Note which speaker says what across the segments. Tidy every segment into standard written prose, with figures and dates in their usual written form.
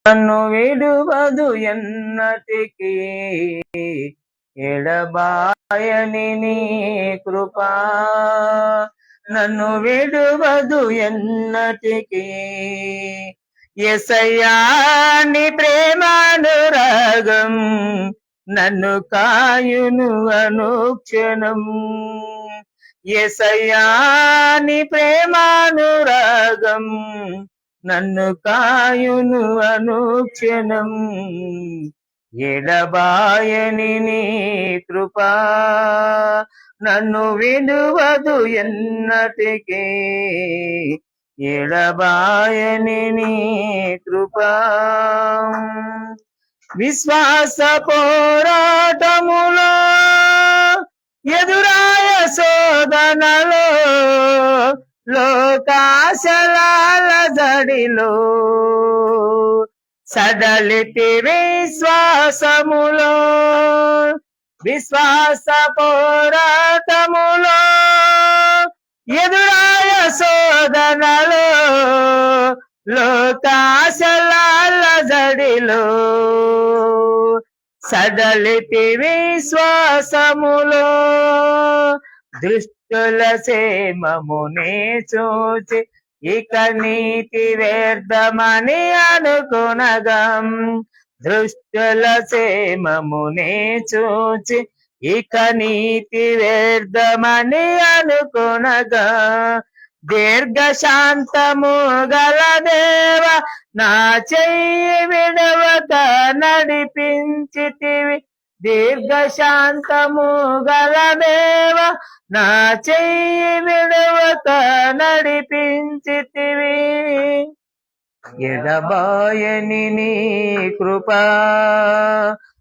Speaker 1: నన్ను విడువదు ఎన్నటికీ, ఎడబాయని నీ కృపా నన్ను విడువదు ఎన్నటికీ. యేసయ్యా నీ ప్రేమానురాగం నన్ను కాయును అనుక్షణం. యేసయ్యా నీ ప్రేమానురాగం నన్ను కాయును అనుక్షణం. ఎడబాయని నీ కృపా నన్ను విడువదు ఎన్నటికీ, ఎడబాయని నీ కృపా. విశ్వాస పోరాటములో ఎదురాయ శోధనలో లోకాశలాల జడిలో సడలితి విశ్వాసములో. విశ్వాస పోరాటములో ఎదురాయ శోధనలో లోకాశలాల జడిలో సడలితి విశ్వాసములో. దుష్టుల సేమమునే చూచి ఇక నీతి వ్యర్థమని అనుకునగా, దుష్టుల సేమమునే చూచి ఇక నీతి వ్యర్థమని అనుకునగా, దీర్ఘశాంతము గల దేవ నా చెయ్యి విడవక నడిపించితివి. దీర్ఘశాంతము గల దేవ నా చెయ్యి విడవక నడిపించితివి. ఎడబాయని నీ కృపా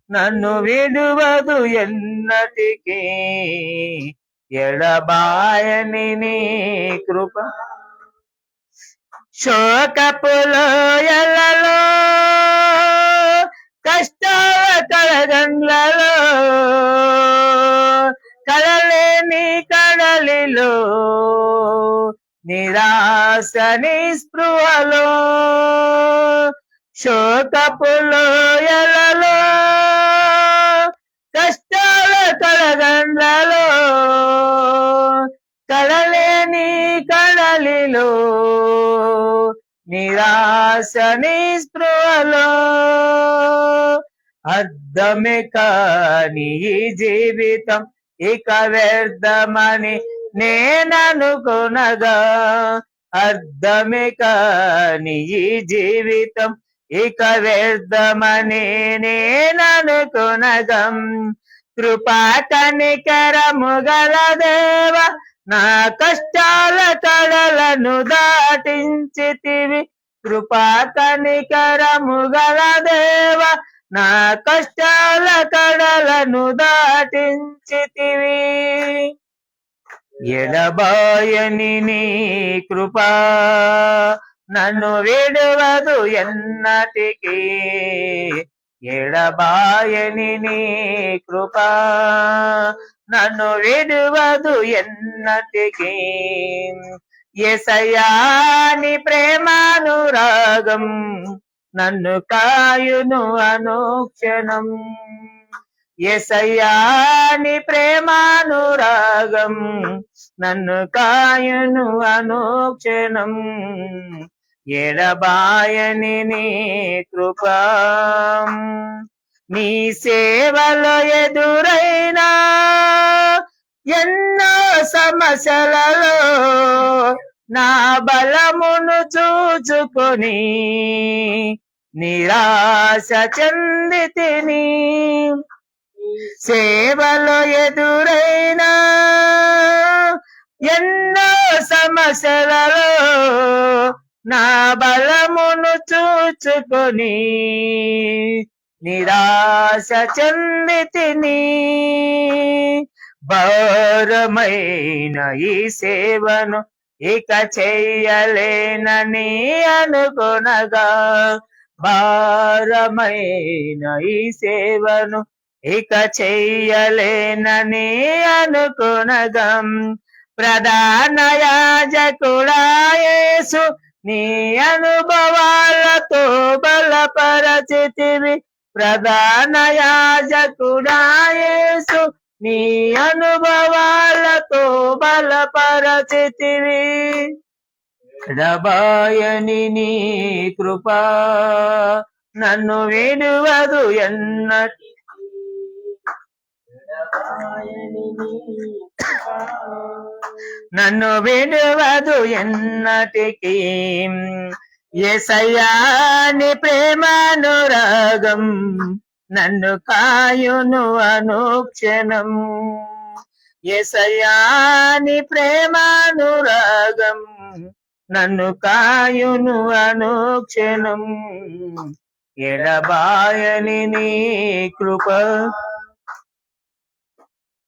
Speaker 1: నన్ను విడువదు ఎన్నటికీ, ఎడబాయని నీ కృప. శోకపు లోయలలో కష్టాల కడగండ్లలో కడలేని కడలిలో నిరాశ నిస్పృహలో, శోకపు లోయలలో కష్టాల కడగండ్లలో కడలేని కడలిలో నిరాశ నిస్పృహలో, అర్థమే కాని ఈ జీవితం ఇక వ్యర్థమని నేననుకునగా, అర్థమే కాని ఈ జీవితం ఇక వ్యర్థమని నేననుకునగా, కృపా కనికరము గల దేవ నా కష్టాల కడలను దాటించితివి. కృపా కనికరము గల దేవ నా కష్టాల కడలను దాటించితివి. ఎడబాయని నీ కృపా నన్ను విడువదు ఎన్నటికీ, ఎడబాయని నీ కృపా నన్ను విడువదు ఎన్నటికీ. యేసయ్యా నీ ప్రేమానురాగం నన్ను కాయును అనుక్షణం. యేసయ్యా నీ ప్రేమానురాగం నన్ను కాయును అనుక్షణం. ఎడబాయని నీ కృపా నీ సేవలో ఎదురైనా ఎన్నో సమస్యలలో నా బలమును చూచుకొని నిరాశ చెందితిని. సేవలో ఎదురైనా ఎన్నో సమస్యలలో నా బలమును చూచుకొని నిరాశ చెందితిని. భారమైన ఈ సేవను ఇక చెయ్యలేనని అనుకొనగా, భారమైన ఈ సేవను ఇక చెయ్యలేనని అనుకొనగా, ప్రధాన యాజకుడా యేసు నీ అనుభవాలతో బలపరచితివి ప్రధాన యాజకుడా యేసు నీ అనుభవాలతో బలపరచితివి ఎడబాయని నీ కృప నన్ను విడువదు ఎన్నటి నన్ను విడువదు ఎన్నటికి యేసయ్యా నీ ప్రేమానురాగం నన్ను కాయును అనుక్షణం యేసయ్యా నీ ప్రేమానురాగం నన్ను కాయును అనుక్షణం ఎడబాయని నీ కృప